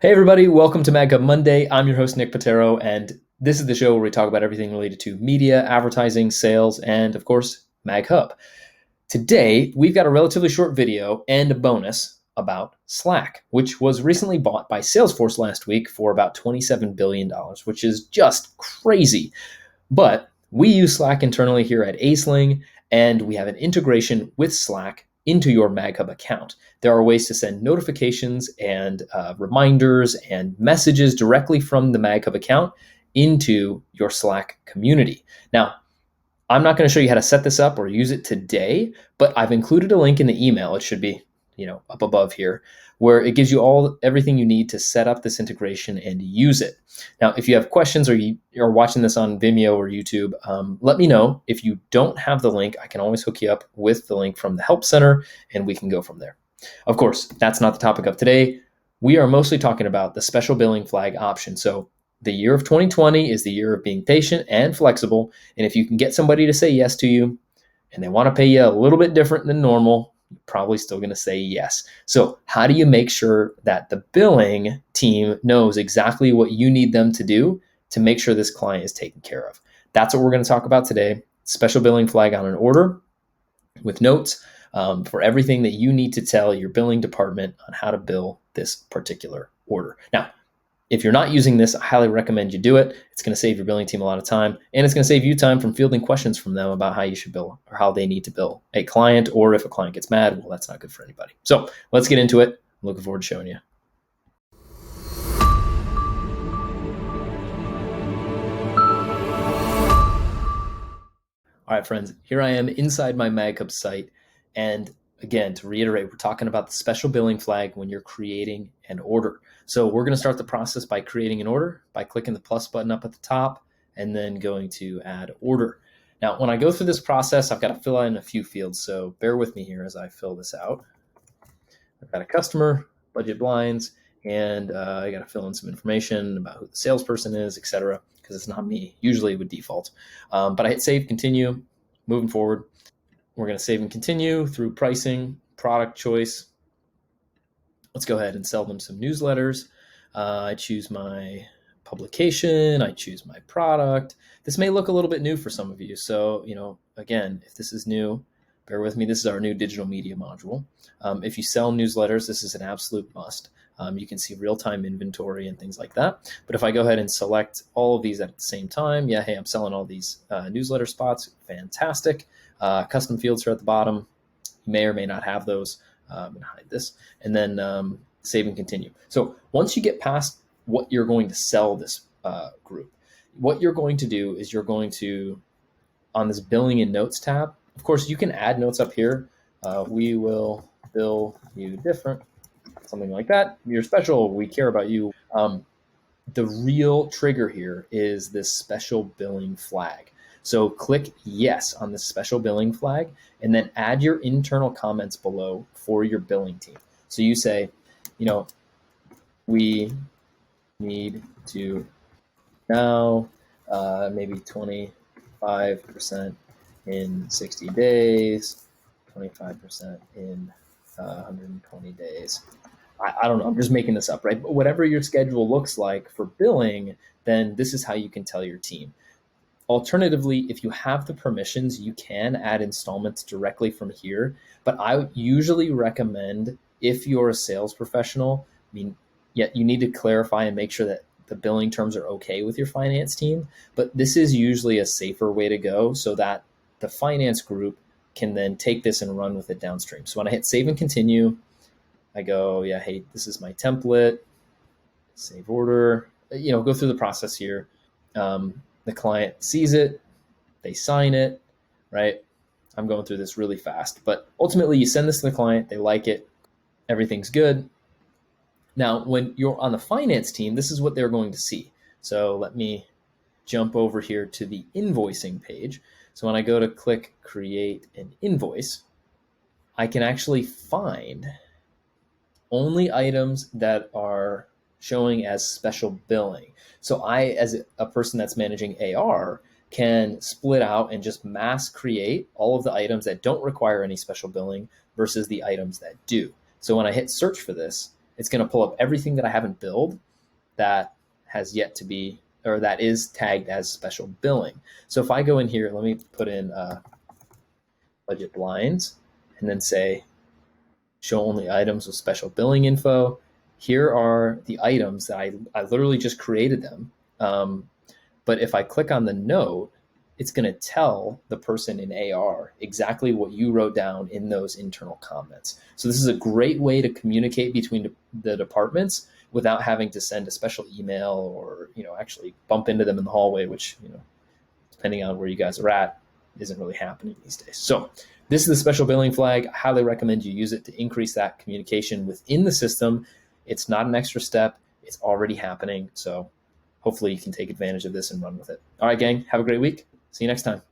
Hey everybody, welcome to MagHub Monday. I'm your host Nick Patero, and this is the show where we talk about everything related to media, advertising, sales, and of course, MagHub. Today, we've got a relatively short video and a bonus about Slack, which was recently bought by Salesforce last week for about $27 billion, which is just crazy. But we use Slack internally here at Aceling, and we have an integration with Slack into your MagHub account. There are ways to send notifications and reminders and messages directly from the MagHub account into your Slack community. Now, I'm not going to show you how to set this up or use it today, but I've included a link in the email. It should be, up above here, where it gives you everything you need to set up this integration and use it. Now, if you have questions or you're watching this on Vimeo or YouTube, let me know. If you don't have the link, I can always hook you up with the link from the Help Center, and we can go from there. Of course, that's not the topic of today. We are mostly talking about the special billing flag option. So the year of 2020 is the year of being patient and flexible. And if you can get somebody to say yes to you and they want to pay you a little bit different than normal, you're probably still going to say yes. So how do you make sure that the billing team knows exactly what you need them to do to make sure this client is taken care of? That's what we're going to talk about today. Special billing flag on an order with notes for everything that you need to tell your billing department on how to bill this particular order. Now, if you're not using this, I highly recommend you do it. It's going to save your billing team a lot of time, and it's going to save you time from fielding questions from them about how you should bill or how they need to bill a client, or if a client gets mad, well, that's not good for anybody. So let's get into it. I'm looking forward to showing you. All right, friends, here I am inside my MagHub site. And again, to reiterate, we're talking about the special billing flag when you're creating an order. So we're going to start the process by creating an order by clicking the plus button up at the top and then going to add order. Now, when I go through this process, I've got to fill in a few fields. So bear with me here as I fill this out. I've got a customer, budget blinds, and I got to fill in some information about who the salesperson is, etc., because it's not me. Usually it would default. But I hit save, continue, moving forward. We're going to save and continue through pricing, product choice. Let's go ahead and sell them some newsletters. I choose my publication. I choose my product. This may look a little bit new for some of you. So, again, if this is new, bear with me. This is our new digital media module. If you sell newsletters, this is an absolute must. You can see real-time inventory and things like that. But if I go ahead and select all of these at the same time, hey, I'm selling all these newsletter spots. Fantastic. Custom fields are at the bottom. You may or may not have those. I'm going to hide this. And then save and continue. So once you get past what you're going to sell this group, what you're going to do is you're going to, on this billing and notes tab, of course, you can add notes up here. We will bill you different, something like that. You're special. We care about you. The real trigger here is this special billing flag. So click yes on the special billing flag and then add your internal comments below for your billing team. So you say, we need to now maybe 25% in 60 days, 25% in 120 days. I don't know. I'm just making this up, right? But whatever your schedule looks like for billing, then this is how you can tell your team. Alternatively, if you have the permissions, you can add installments directly from here. But I usually recommend, if you're a sales professional, you need to clarify and make sure that the billing terms are okay with your finance team. But this is usually a safer way to go so that the finance group can then take this and run with it downstream. So when I hit save and continue, I go, hey, this is my template, save order, go through the process here. The client sees it, they sign it, right? I'm going through this really fast, but ultimately you send this to the client, they like it, everything's good. Now, when you're on the finance team, this is what they're going to see. So let me jump over here to the invoicing page. So when I go to click create an invoice, I can actually find only items that are showing as special billing. So I, as a person that's managing AR, can split out and just mass create all of the items that don't require any special billing versus the items that do. So when I hit search for this, it's going to pull up everything that I haven't billed that has yet to be, or that is tagged as special billing. So if I go in here, let me put in budget blinds and then say show only items with special billing info. Here are the items that I literally just created them. But if I click on the note, it's going to tell the person in AR exactly what you wrote down in those internal comments. So this is a great way to communicate between the departments without having to send a special email or, actually bump into them in the hallway, which, depending on where you guys are at, isn't really happening these days. So this is the special billing flag. I highly recommend you use it to increase that communication within the system. It's not an extra step. It's already happening. So hopefully you can take advantage of this and run with it. All right, gang, have a great week. See you next time.